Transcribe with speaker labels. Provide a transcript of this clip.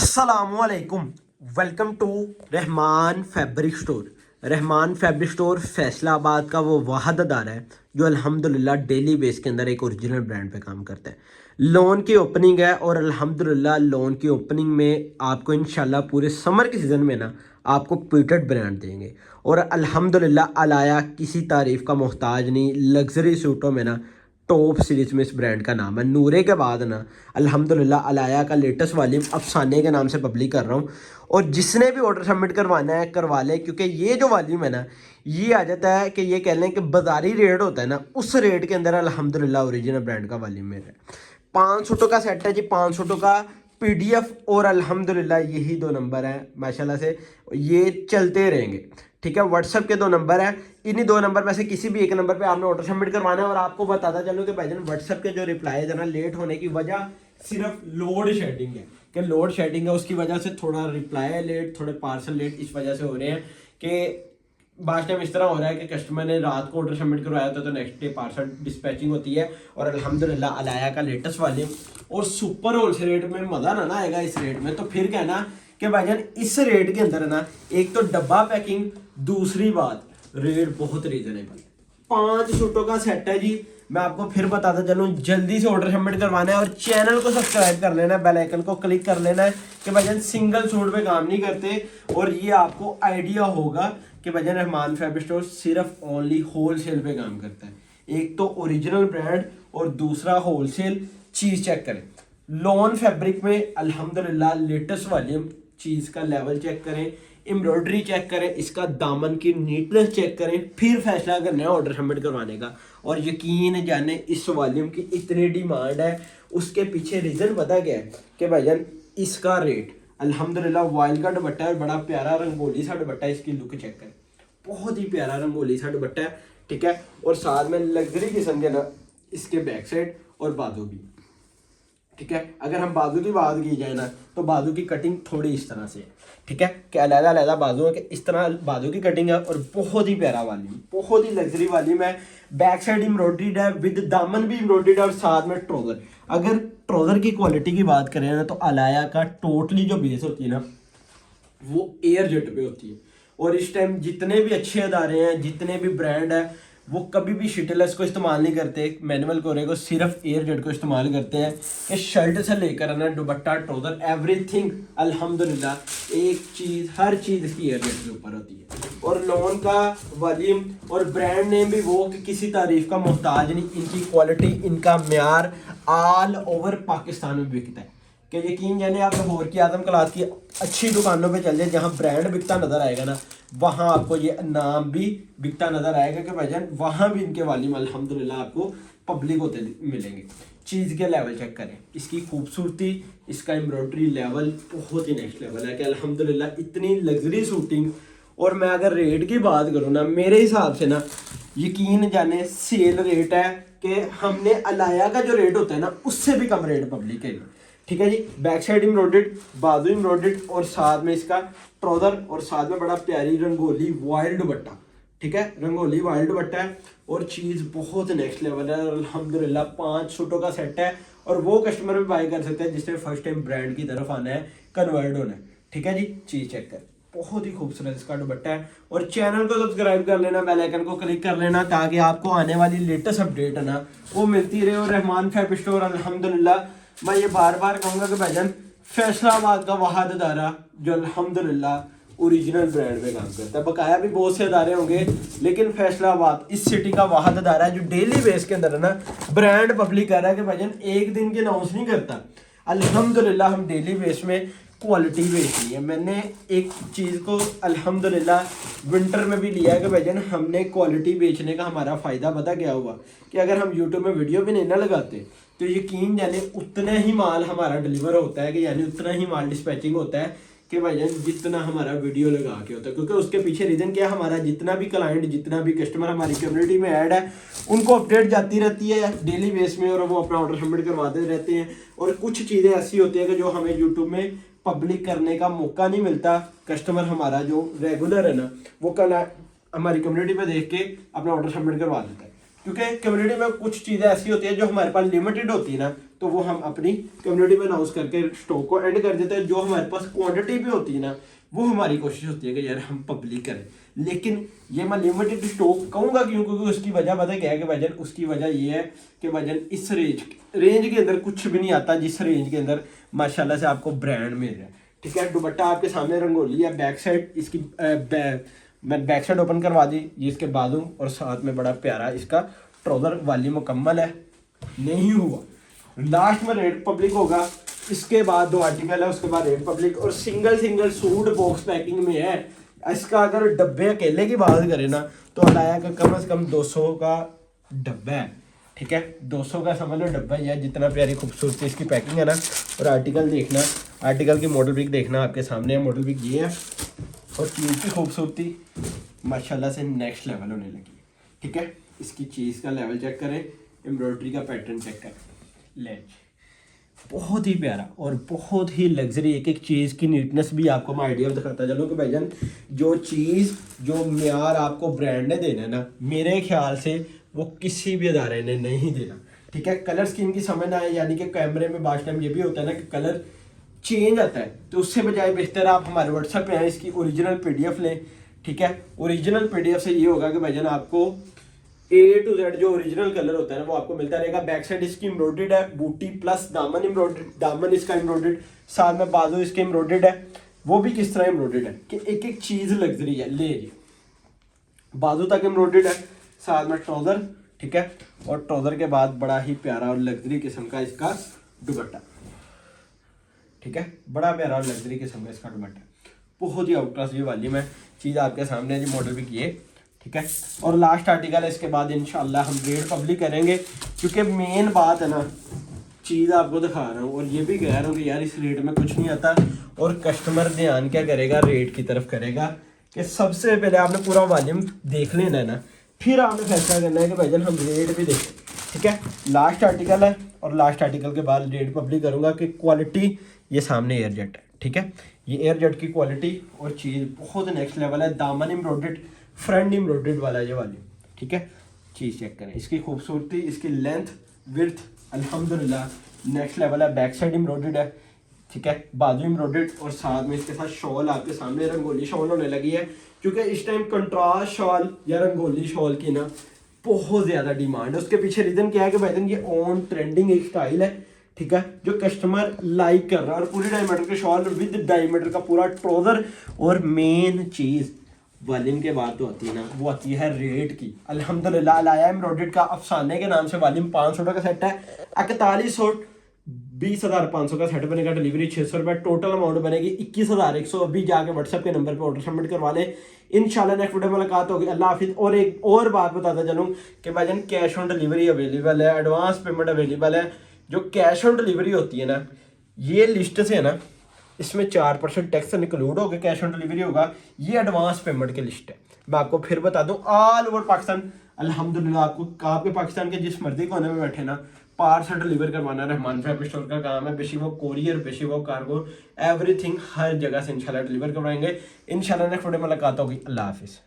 Speaker 1: अस्सलामुअलैकुम। Welcome to Rahman fabric store. Rahman fabric store Faisalabad का वो वाहद अदारा है जो अल्हम्दुलिल्लाह डेली बेस के अंदर एक ओरिजिनल ब्रांड पे काम करता है। लोन की ओपनिंग है और अल्हम्दुलिल्लाह लोन की ओपनिंग में आपको इंशाल्लाह पूरे समर के सीज़न में ना आपको पीटेड ब्रांड देंगे। और अल्हम्दुलिल्लाह अलाया किसी तारीफ़ का मोहताज नहीं। लग्जरी सूटों में ना टॉप सीरीज में इस ब्रांड का नाम है। नूरे के बाद ना अल्हम्दुलिल्लाह अलाया का लेटेस्ट वॉल्यूम अफसाने के नाम से पब्लिक कर रहा हूँ। और जिसने भी ऑर्डर सबमिट करवाना है करवा ले, क्योंकि ये जो वॉल्यूम है ना ये आ जाता है कि ये कह लें कि बाजारी रेट होता है ना, उस रेट के अंदर अल्हम्दुलिल्लाह ओरिजिनल ब्रांड का वॉल्यूम मेरा है। 500 का सेट है जी, 500 का पीडीएफ और अल्हम्दुलिल्लाह यही दो नंबर हैं माशाल्लाह से, ये चलते रहेंगे। ठीक है, व्हाट्सएप के दो नंबर है, इन्हीं दो नंबर में से किसी भी एक नंबर पे आपने ऑर्डर सबमिट करवाना है। और आपको बताता चलूँ कि भाईजान व्हाट्सएप के जो रिप्लाई है ना लेट होने की वजह सिर्फ लोड शेडिंग है, कि लोड शेडिंग है उसकी वजह से थोड़ा रिप्लाई लेट, थोड़े पार्सल लेट इस वजह से हो रहे हैं। कि बास टाइम इस तरह हो रहा है कि कस्टमर ने रात को ऑर्डर सबमिट करवाया होता है तो नेक्स्ट डे पार्सल डिस्पैचिंग होती है। और अल्हम्दुलिल्लाह अलाया का लेटेस्ट वॉल्यूम और सुपर होलसेल रेट में मज़ा ना आएगा इस रेट में, तो फिर कहना कि भाईजान इस रेट के अंदर ना एक तो डब्बा पैकिंग, दूसरी बात रेट बहुत रीजनेबल। 5 सूटों का सेट है जी। मैं आपको फिर बताता चलूँ, जल्दी से ऑर्डर सबमिट करवाना है और चैनल को सब्सक्राइब कर लेना है, बेल आइकन को क्लिक कर लेना है कि भाईजान सिंगल सूट पे काम नहीं करते। और ये आपको आइडिया होगा कि भाईजान रहमान फैब्रिक स्टोर सिर्फ ओनली होलसेल पे काम करता है। एक तो ओरिजिनल ब्रांड और दूसरा होलसेल। चीज़ चेक करें, लॉन फैब्रिक में अल्हम्दुलिल्लाह लेटेस्ट वॉल्यूम, चीज़ का लेवल चेक करें, एम्ब्रॉयडरी चेक करें, इसका दामन की नीटनेस चेक करें, फिर फैसला करना है ऑर्डर सबमिट करवाने का। और यकीन जाने इस वॉल्यूम की इतनी डिमांड है, उसके पीछे रीज़न पता क्या है कि भाईजान इसका रेट अल्हम्दुलिल्लाह वाइल्ड का दुपट्टा है, बड़ा प्यारा रंगोली सा दुपट्टा है। इसकी लुक चेक करें, बहुत ही प्यारा रंगोली सा दुपट्टा है। ठीक है, और साथ में लग्जरी किस्म के ना इसके बैक साइड और बाजू भी। ठीक है, अगर हम बाजू की बात की जाए ना तो बाजू की कटिंग थोड़ी इस तरह से है। ठीक है, कि अलग-अलग बाजू है कि इस तरह बाजू की कटिंग है और बहुत ही प्यारा वॉल्यूम, बहुत ही लग्जरी वॉल्यूम है। बैक साइड एम्ब्रॉयडर्ड है, विद दामन भी एम्ब्रॉयडर्ड है और साथ में ट्राउजर। अगर ट्राउजर की क्वालिटी की बात करें ना तो अलाया का टोटली जो बेस होती है ना वो एयर जेट पे होती है। और इस टाइम जितने भी अच्छे अदारे हैं, जितने भी ब्रांड है, वो कभी भी शिटलेस को इस्तेमाल नहीं करते, मैनुअल कोरे को, सिर्फ एयर जेट को इस्तेमाल करते हैं। कि शर्ट से लेकर ना दुपट्टा, ट्राउजर, एवरीथिंग अल्हम्दुलिल्लाह एक चीज़, हर चीज़ इसकी एयर जेट के ऊपर होती है। और लोन का वॉल्यूम और ब्रांड नेम भी वो कि किसी तारीफ का मोहताज नहीं। इनकी क्वालिटी, इनका म्यार ऑल ओवर पाकिस्तान में बिकता है। कि यकीन जाने आप लाहौर की आदम क्लास की अच्छी दुकानों पे चल जाए, जहाँ ब्रांड बिकता नज़र आएगा ना वहाँ आपको ये नाम भी बिकता नज़र आएगा कि भाईजान वहाँ भी इनके वॉल्यूम अल्हम्दुलिल्लाह आपको पब्लिक होते मिलेंगे। चीज़ के लेवल चेक करें, इसकी खूबसूरती, इसका एम्ब्रॉयडरी लेवल बहुत ही नेक्स्ट लेवल है कि अल्हम्दुलिल्लाह इतनी लग्जरी शूटिंग। और मैं अगर रेट की बात करूँ ना, मेरे हिसाब से ना यकीन जाने सेल रेट है कि हमने अलाया का जो रेट होता है ना उससे भी कम रेट पब्लिक है। ठीक है जी, बैक साइड एम्ब्रॉयडर्ड, बाजू एम्ब्रॉयडर्ड और साथ में इसका ट्राउजर और साथ में बड़ा प्यारी रंगोली वाइल्ड दुपट्टा। ठीक है, रंगोली वाइल्ड दुपट्टा है और चीज़ बहुत नेक्स्ट लेवल है। अल्हम्दुलिल्लाह 5 सूटों का सेट है और वो कस्टमर भी बाय कर सकते हैं जिसने फर्स्ट टाइम ब्रांड की तरफ आना है, कन्वर्ट होना है। ठीक है जी, चीज़ चेक कर, बहुत ही खूबसूरत इसका दुपट्टा है। और चैनल को सब्सक्राइब कर लेना, बेल आइकन को क्लिक कर लेना ताकि आपको आने वाली लेटेस्ट अपडेट है ना वो मिलती रहे। और रहमान फैब्रिक स्टोर अल्हम्दुलिल्लाह मैं ये बार बार कहूँगा कि भाईजान फैसलाबाद का वाहद अदारा जो अल्हम्दुलिल्लाह ओरिजिनल ब्रांड में काम करता है। बकाया भी बहुत से अदारे होंगे लेकिन फैसलाबाद इस सिटी का वाहद अदारा है जो डेली बेस के अंदर है ना ब्रांड पब्लिक कर रहा है कि भाईजान एक दिन के अनाउंस नहीं करता। अल्हम्दुलिल्लाह हम डेली बेस में क्वालिटी बेचनी है। मैंने एक चीज़ को अल्हम्दुलिल्लाह विंटर में भी लिया है कि भाईजान हमने क्वालिटी बेचने का हमारा फ़ायदा पता क्या हुआ कि अगर हम यूट्यूब में वीडियो भी नहीं ना लगाते तो यकीन जाने उतना ही माल हमारा डिलीवर होता है, कि यानी उतना ही माल डिस्पैचिंग होता है कि भाईजान जितना हमारा वीडियो लगा के होता है। क्योंकि उसके पीछे रीज़न क्या है, हमारा जितना भी क्लाइंट, जितना भी कस्टमर हमारी कम्युनिटी में ऐड है उनको अपडेट जाती रहती है डेली बेस में और वो अपना ऑर्डर सबमिट करवाते रहते हैं। और कुछ चीज़ें ऐसी होती है कि जो हमें यूट्यूब में पब्लिक करने का मौका नहीं मिलता। कस्टमर हमारा जो रेगुलर है ना वो कल हमारी कम्युनिटी पे देख के अपना ऑर्डर सबमिट करवा देता है। क्योंकि कम्युनिटी में कुछ चीज़ें ऐसी होती है जो हमारे पास लिमिटेड होती है ना, तो वो हम अपनी कम्युनिटी में अनाउंस करके स्टॉक को एंड कर देते हैं। जो हमारे पास क्वांटिटी भी होती है ना, वो हमारी कोशिश होती है कि यार हम पब्लिक करें। लेकिन ये मैं लिमिटेड स्टॉक कहूँगा क्यों, क्योंकि उसकी वजह पता क्या है कि वजन, उसकी वजह ये है कि वजन इस रेंज के अंदर कुछ भी नहीं आता जिस रेंज के अंदर माशाल्लाह से आपको ब्रांड मिल रहा है। ठीक है, दुपट्टा आपके सामने रंगोली है, बैक साइड इसकी मैं बैक साइड ओपन करवा दी, ये इसके बाजू और साथ में बड़ा प्यारा इसका ट्राउजर वाली मुकम्मल है। नहीं हुआ, लास्ट में रेड पब्लिक होगा, इसके बाद 2 आर्टिकल है, उसके बाद रेड पब्लिक और सिंगल सूट बॉक्स पैकिंग में है। इसका अगर डब्बे अकेले की बात करें ना तो अलाया का कम से कम 200 का डब्बा है। ठीक है, 200 का समझ लो डब्बा ही है, जितना प्यारी खूबसूरती इसकी पैकिंग है ना। और आर्टिकल देखना, आर्टिकल की मॉडल पिक देखना, आपके सामने है मॉडल पिक ये है। और चीज़ की खूबसूरती माशाल्लाह से नेक्स्ट लेवल होने लगी। ठीक है, इसकी चीज़ का लेवल चेक करें, एम्ब्रॉयडरी का पैटर्न चेक करें, लेज बहुत ही प्यारा और बहुत ही लग्जरी। एक एक चीज़ की नीटनेस भी आपको मैं आइडिया दिखाता चलूँ कि भाईजान जो चीज़ जो म्यार आपको ब्रांड ने देना है ना, मेरे ख्याल से वो किसी भी अदारे ने नहीं देना। ठीक है, कलर स्कीम की समझ ना आए, यानी कि कैमरे में बार टाइम ये भी होता है ना कि कलर चेंज आता है, तो उससे बजाय बेहतर आप हमारे व्हाट्सएप पे आए, इसकी ओरिजिनल PDF लें। ठीक है, ओरिजिनल PDF से ये होगा कि भाईजान आपको A to Z जो ओरिजिनल कलर होता है ना वो आपको मिलता रहेगा। बैक साइड इसकी एम्ब्रॉयडर्ड है, बूटी प्लस दामन एम्ब्रॉयडर्ड, दामन इसका एम्ब्रॉयडर्ड, साथ में बाजू इसके एम्ब्रॉयडर्ड है। वो भी किस तरह एम्ब्रॉयडर्ड है कि एक एक चीज़ लग्जरी है। ले जी, बाजू तक एम्ब्रॉयडर्ड है, साथ में ट्राउजर। ठीक है, और ट्राउजर के बाद बड़ा ही प्यारा और लग्जरी किस्म का इसका दुपट्टा। ठीक है, बड़ा प्यारा और लग्जरी किस्म का इसका दुपट्टा, बहुत ही आउट क्लास ये वाली में चीज़ आपके सामने है जी, मॉडल भी किए। ठीक है, और लास्ट आर्टिकल है, इसके बाद इंशाल्लाह हम रेट पब्लिक करेंगे, क्योंकि मेन बात है ना, चीज़ आपको दिखा रहा हूँ और ये भी कह रहा हूँ कि यार इस रेट में कुछ नहीं आता। और कस्टमर ध्यान क्या करेगा, रेट की तरफ करेगा कि सबसे पहले आपने पूरा वॉल्यूम देख लेना है ना, फिर आपने फैसला करना है कि भाईजान हम रेट भी देखें। ठीक है, लास्ट आर्टिकल है और लास्ट आर्टिकल के बाद रेट पब्लिक करूँगा कि क्वालिटी ये सामने एयरजेट है। ठीक है, ये एयरजेट की क्वालिटी और चीज़ बहुत नेक्स्ट लेवल है। दामन एम्ब्रॉयडर्ड, फ्रंट एम्ब्रॉयडर्ड वाला ये वाली। ठीक है, चीज़ चेक करें, इसकी खूबसूरती, इसकी लेंथ, विड्थ अल्हम्दुलिल्लाह नेक्स्ट लेवल है। बैक साइड एम्ब्रॉयडर्ड है। ठीक है, बाजू एम्ब्रॉयडर्ड और साथ में इसके साथ शॉल आपके सामने रंगोली शॉल होने लगी है, क्योंकि इस टाइम कंट्रास्ट शॉल या रंगोली शॉल की ना बहुत ज़्यादा डिमांड है। उसके पीछे रीज़न क्या है कि भाईजान ये ऑन ट्रेंडिंग एक स्टाइल है। ठीक है, जो कस्टमर लाइक कर रहा है, और पूरी डायमीटर के शॉल विद डायमीटर का पूरा ट्राउजर। और मेन चीज़ वॉल्यूम के बाद तो आती है ना, वो आती है रेट की। अल्हम्दुलिल्लाह अलाया एम्ब्रॉयडर्ड का अफसाने के नाम से वॉल्यूम 500 का सेट है, 4100 20,500 का सेट बनेगा, डिलीवरी 600 रुपये, टोटल अमाउंट बनेगी 21,100। अभी जाके व्हाट्सएप के नंबर पे ऑर्डर सबमिट करवा लें, इंशाल्लाह नेक्स्ट वीडियो में मुलाकात होगी। अल्लाह हाफिज़। और एक और बात बताता चलूँ कि भाईजान कैश ऑन डिलीवरी अवेलेबल है, एडवांस पेमेंट अवेलेबल है। जो कैश ऑन डिलीवरी होती है ना, ये लिस्ट से है ना, इसमें 4% टैक्स इंक्लूड होगा, कैश ऑन डिलीवरी होगा। ये एडवांस पेमेंट की लिस्ट है। मैं आपको फिर बता दूं, ऑल ओवर पाकिस्तान अल्हम्दुलिल्लाह आपके पाकिस्तान के जिस मर्जी कोने में बैठे ना, पार्सल डिलीवर करवाना रहमान फैब स्टोर का काम है। बेशक वो कोरियर, बेशक वो कार्गो, एवरीथिंग हर जगह से इंशाल्लाह डिलीवर करवाएंगे। इंशाल्लाह नेक्स्ट वीडियो में मुलाकात होगी। अल्लाह हाफिज़।